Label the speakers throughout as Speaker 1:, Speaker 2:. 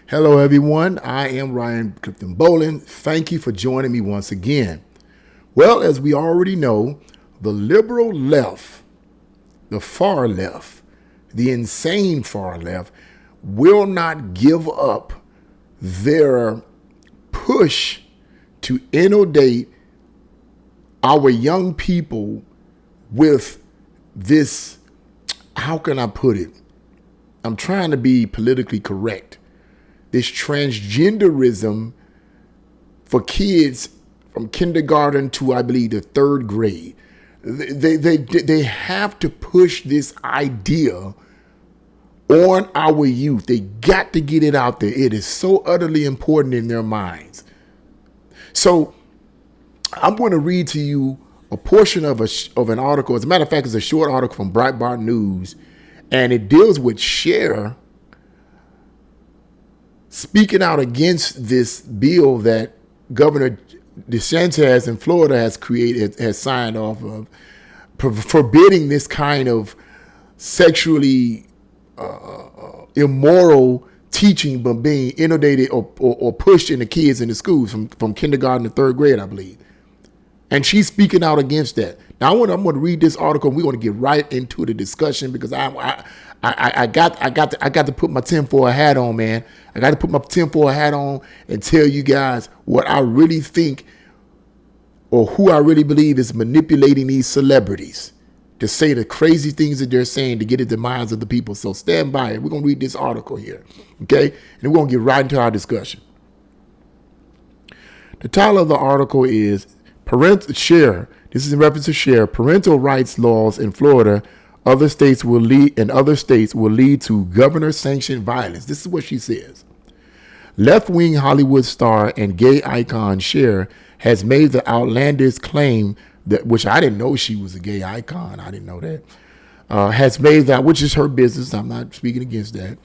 Speaker 1: Hello, everyone. I am Ryan Clifton Bolin. Thank you for joining me once again. Well, as we already know, the liberal left, the far left, the insane far left, will not give up their push to inundate our young people with this. How can I put it? I'm trying to be politically correct. This transgenderism for kids from kindergarten to, I believe, the third grade. They have to push this idea on our youth. They got to get it out there. It is so utterly important in their minds. So I'm going to read to you a portion of an article. As a matter of fact, it's a short article from Breitbart News, and it deals with Cher speaking out against this bill that Governor DeSantis in Florida has signed off of, forbidding this kind of sexually immoral teaching, but being inundated or pushed into kids in the schools from kindergarten to third grade, I believe. And she's speaking out against that. Now I'm going to read this article, and we're going to get right into the discussion because I got to put my tinfoil hat on, man. I got to put my tinfoil hat on and tell you guys what I really think or who I really believe is manipulating these celebrities to say the crazy things that they're saying to get at the minds of the people. So stand by it. We're going to read this article here, okay? And we're going to get right into our discussion. The title of the article is Cher. This is in reference to Cher. Parental rights laws in Florida other states will lead to governor-sanctioned violence. This is what she says. Left-wing Hollywood star and gay icon Cher has made the outlandish claim that, which I didn't know she was a gay icon. I didn't know that. Has made that, which is her business. I'm not speaking against that.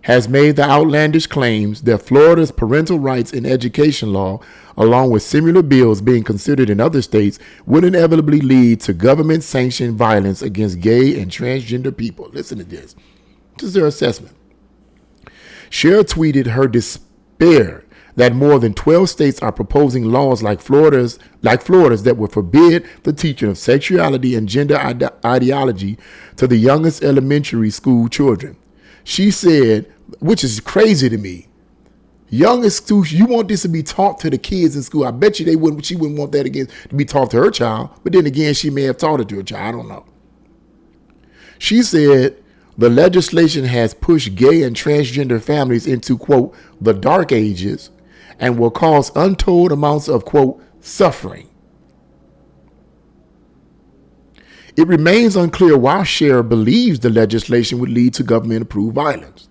Speaker 1: Has made the outlandish claims that Florida's parental rights in education law, along with similar bills being considered in other states, would inevitably lead to government-sanctioned violence against gay and transgender people. Listen to this. This is their assessment. Cher tweeted her despair that more than 12 states are proposing laws like Florida's that would forbid the teaching of sexuality and gender ideology to the youngest elementary school children. She said, which is crazy to me, youngest school, you want this to be taught to the kids in school. I bet you she wouldn't want that again to be taught to her child. But then again, she may have taught it to her child. I don't know. She said the legislation has pushed gay and transgender families into, quote, the dark ages and will cause untold amounts of, quote, suffering. It remains unclear why Cher believes the legislation would lead to government-approved violence.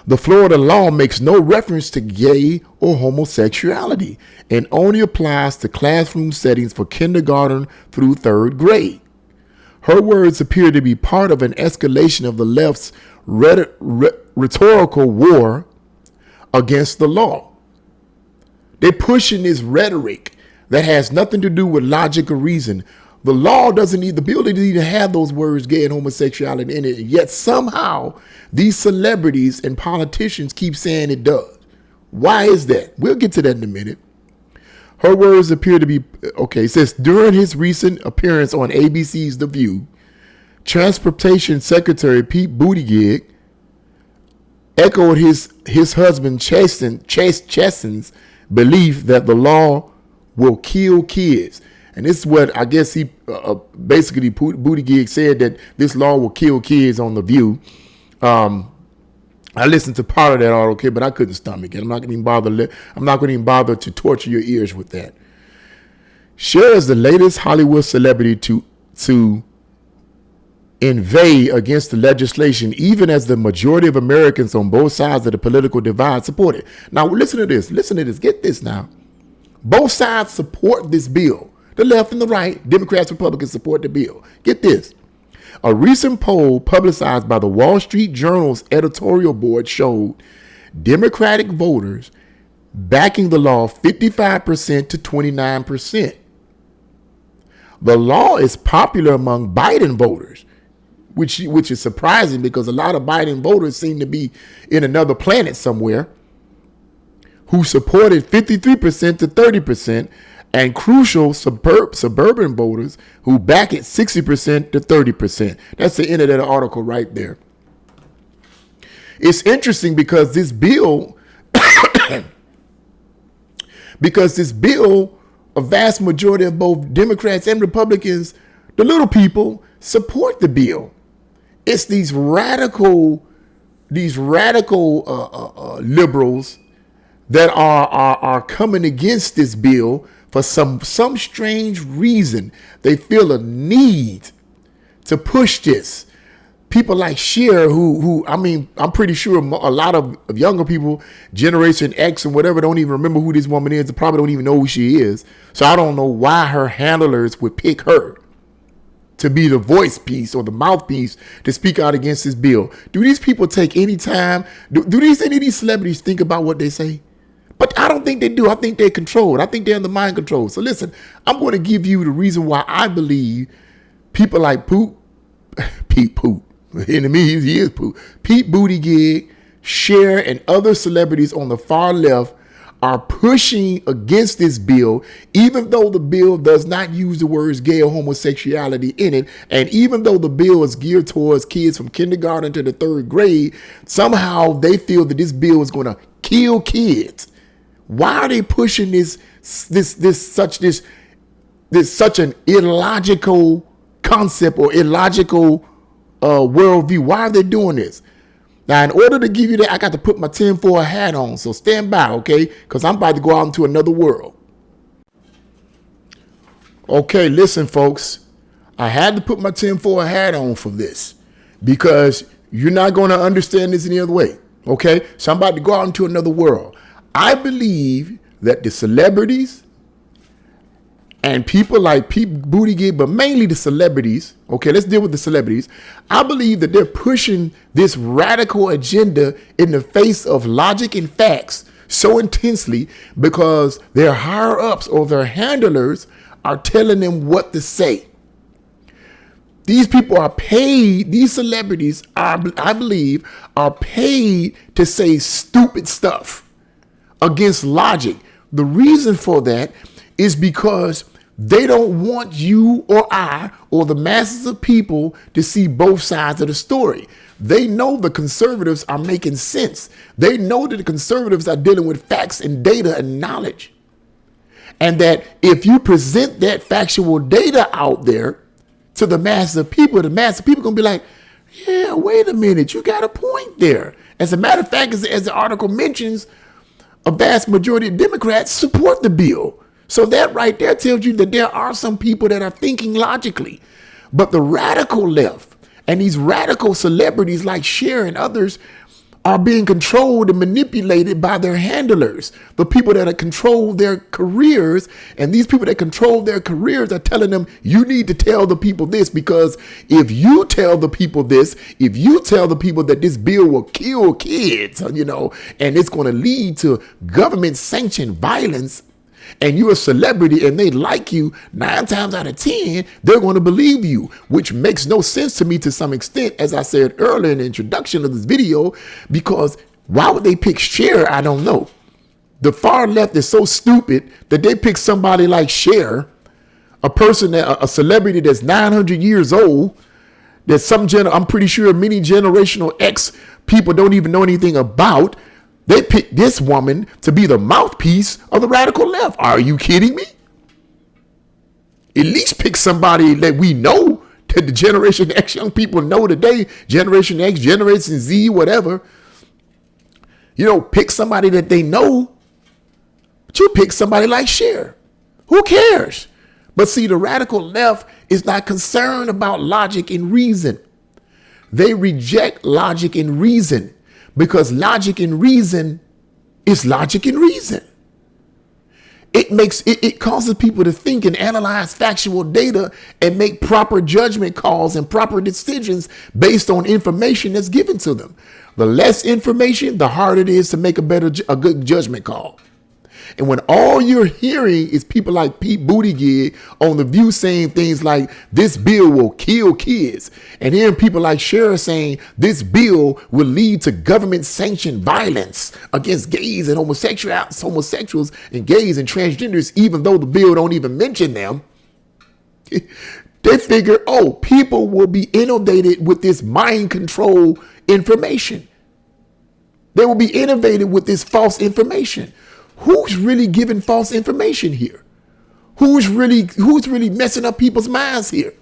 Speaker 1: The Florida law makes no reference to gay or homosexuality and only applies to classroom settings for kindergarten through third grade. Her words appear to be part of an escalation of the left's rhetorical war against the law. They're pushing this rhetoric that has nothing to do with logic or reason. The law doesn't need, the bill doesn't even have those words, gay and homosexuality, in it. Yet somehow these celebrities and politicians keep saying it does. Why is that? We'll get to that in a minute. Her words appear to be, okay, it says, during his recent appearance on ABC's The View, Transportation Secretary Pete Buttigieg echoed his husband Chasten's belief that the law will kill kids. And this is what I guess he basically Buttigieg said, that this law will kill kids on The View. I listened to part of that article, okay, but I couldn't stomach it. I'm not going to even bother to torture your ears with that. Cher is the latest Hollywood celebrity to inveigh against the legislation, even as the majority of Americans on both sides of the political divide support it. Now, listen to this. Get this now. Both sides support this bill. The left and the right, Democrats, Republicans support the bill. Get this. A recent poll publicized by the Wall Street Journal's editorial board showed Democratic voters backing the law 55% to 29%. The law is popular among Biden voters. which is surprising because a lot of Biden voters seem to be in another planet somewhere, who supported 53% to 30%, and crucial suburban voters who back it 60% to 30%. That's the end of that article right there. It's interesting because this bill, a vast majority of both Democrats and Republicans, the little people, support the bill. It's these radical liberals that are coming against this bill for some strange reason. They feel a need to push this. People like Cher, who I'm pretty sure a lot of younger people, Generation X and whatever, don't even remember who this woman is. They probably don't even know who she is. So I don't know why her handlers would pick her to be the voice piece or the mouthpiece to speak out against this bill. Do these people take any time? Do any of these celebrities think about what they say? But I don't think they do. I think they're controlled. I think they're under mind control. So listen, I'm going to give you the reason why I believe people like Pete Buttigieg, Cher, and other celebrities on the far left are pushing against this bill, even though the bill does not use the words gay or homosexuality in it. And even though the bill is geared towards kids from kindergarten to the third grade, somehow they feel that this bill is going to kill kids. Why are they pushing this such an illogical concept or illogical worldview? Why are they doing this? Now, in order to give you that, I got to put my tinfoil hat on. So stand by, okay? Because I'm about to go out into another world. Okay, listen, folks. I had to put my tinfoil hat on for this because you're not going to understand this any other way. Okay? So I'm about to go out into another world. I believe that the celebrities and people like Pete Buttigieg, but mainly the celebrities, okay, let's deal with the celebrities. I believe that they're pushing this radical agenda in the face of logic and facts so intensely because their higher ups or their handlers are telling them what to say. These people are paid, these celebrities, I believe, are paid to say stupid stuff against logic. The reason for that is because they don't want you or I or the masses of people to see both sides of the story. They know the conservatives are making sense. They know that the conservatives are dealing with facts and data and knowledge. And that if you present that factual data out there to the masses of people are going to be like, yeah, wait a minute, you got a point there. As a matter of fact, as the article mentions, a vast majority of Democrats support the bill. So that right there tells you that there are some people that are thinking logically. But the radical left and these radical celebrities like Cher and others are being controlled and manipulated by their handlers, the people that control their careers. And these people that control their careers are telling them, you need to tell the people this, because if you tell the people this, if you tell the people that this bill will kill kids, and it's going to lead to government sanctioned violence, and you're a celebrity and they like you, 9 times out of 10, they're going to believe you, which makes no sense to me to some extent, as I said earlier in the introduction of this video, because why would they pick Cher? I don't know. The far left is so stupid that they pick somebody like Cher, a celebrity that's 900 years old, that I'm pretty sure many generational X people don't even know anything about. They picked this woman to be the mouthpiece of the radical left. Are you kidding me? At least pick somebody that we know, that the Generation X young people know today, Generation X, Generation Z, whatever. Pick somebody that they know. But you pick somebody like Cher. Who cares? But see, the radical left is not concerned about logic and reason. They reject logic and reason. Because logic and reason is logic and reason. It causes people to think and analyze factual data and make proper judgment calls and proper decisions based on information that's given to them. The less information, the harder it is to make a good judgment call. And when all you're hearing is people like Pete Buttigieg on The View saying things like this bill will kill kids, and hearing people like Cher saying this bill will lead to government sanctioned violence against gays and homosexuals and gays and transgenders, even though the bill don't even mention them, they figure, oh, people will be inundated with this mind control information. They will be innovated with this false information. Who's really giving false information here? Who's really messing up people's minds here?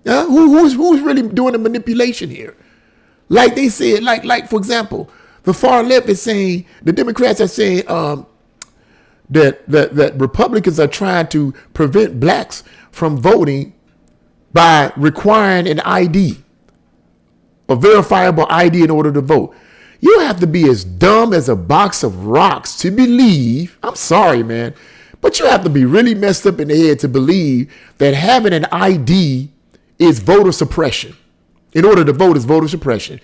Speaker 1: Who's really doing the manipulation here? Like they said, like for example, the far left is saying, the Democrats are saying that Republicans are trying to prevent blacks from voting by requiring an ID. A verifiable ID in order to vote. You have to be as dumb as a box of rocks to believe, I'm sorry, man, but you have to be really messed up in the head to believe that having an ID is voter suppression. In order to vote is voter suppression.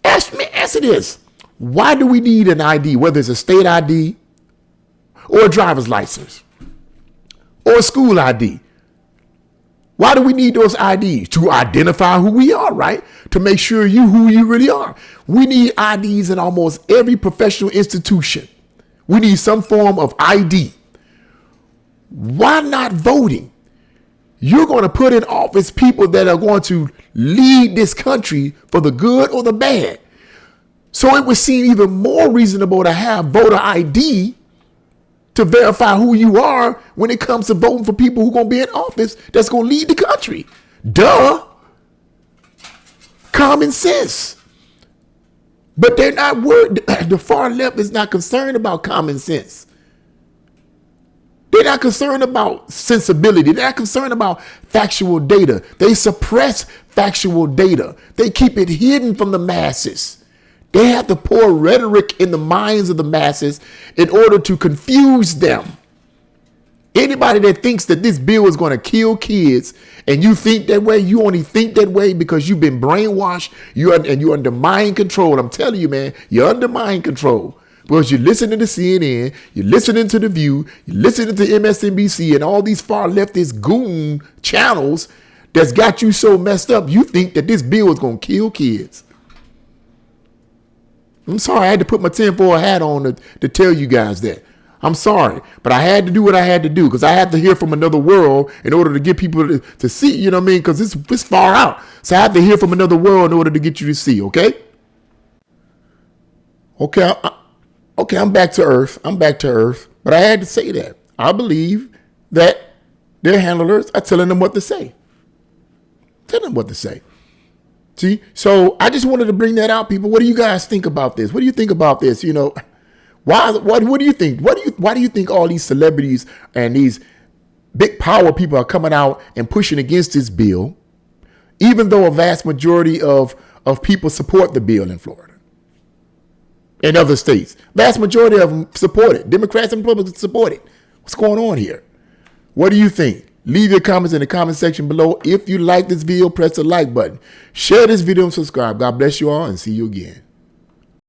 Speaker 1: Answer this. Why do we need an ID, whether it's a state ID or a driver's license or a school ID? Why do we need those IDs? To identify who we are, right? To make sure who you really are. We need IDs in almost every professional institution. We need some form of ID. Why not voting? You're going to put in office people that are going to lead this country for the good or the bad. So it would seem even more reasonable to have voter ID to verify who you are when it comes to voting for people who are going to be in office that's going to lead the country. Duh. Common sense. But they're not worried. The far left is not concerned about common sense. They're not concerned about sensibility. They're not concerned about factual data. They suppress factual data. They keep it hidden from the masses. They have to pour rhetoric in the minds of the masses in order to confuse them. Anybody that thinks that this bill is going to kill kids and you think that way, you only think that way because you've been brainwashed and you're under mind control. I'm telling you, man, you're under mind control because you're listening to CNN, you're listening to The View, you're listening to MSNBC and all these far leftist goon channels that's got you so messed up. You think that this bill is going to kill kids. I'm sorry, I had to put my tinfoil hat on to tell you guys that. I'm sorry, but I had to do what I had to do because I had to hear from another world in order to get people to see, you know what I mean? Because it's far out. So I have to hear from another world in order to get you to see, okay? Okay, I'm back to earth. But I had to say that. I believe that their handlers are telling them what to say. See, so I just wanted to bring that out, people. What do you guys think about this? What do you think about this? You know, what do you think? Why do you think all these celebrities and these big power people are coming out and pushing against this bill, even though a vast majority of people support the bill in Florida and other states? Vast majority of them support it. Democrats and Republicans support it. What's going on here? What do you think? Leave your comments in the comment section below. If you like this video, press the like button. Share this video and subscribe. God bless you all and see you again.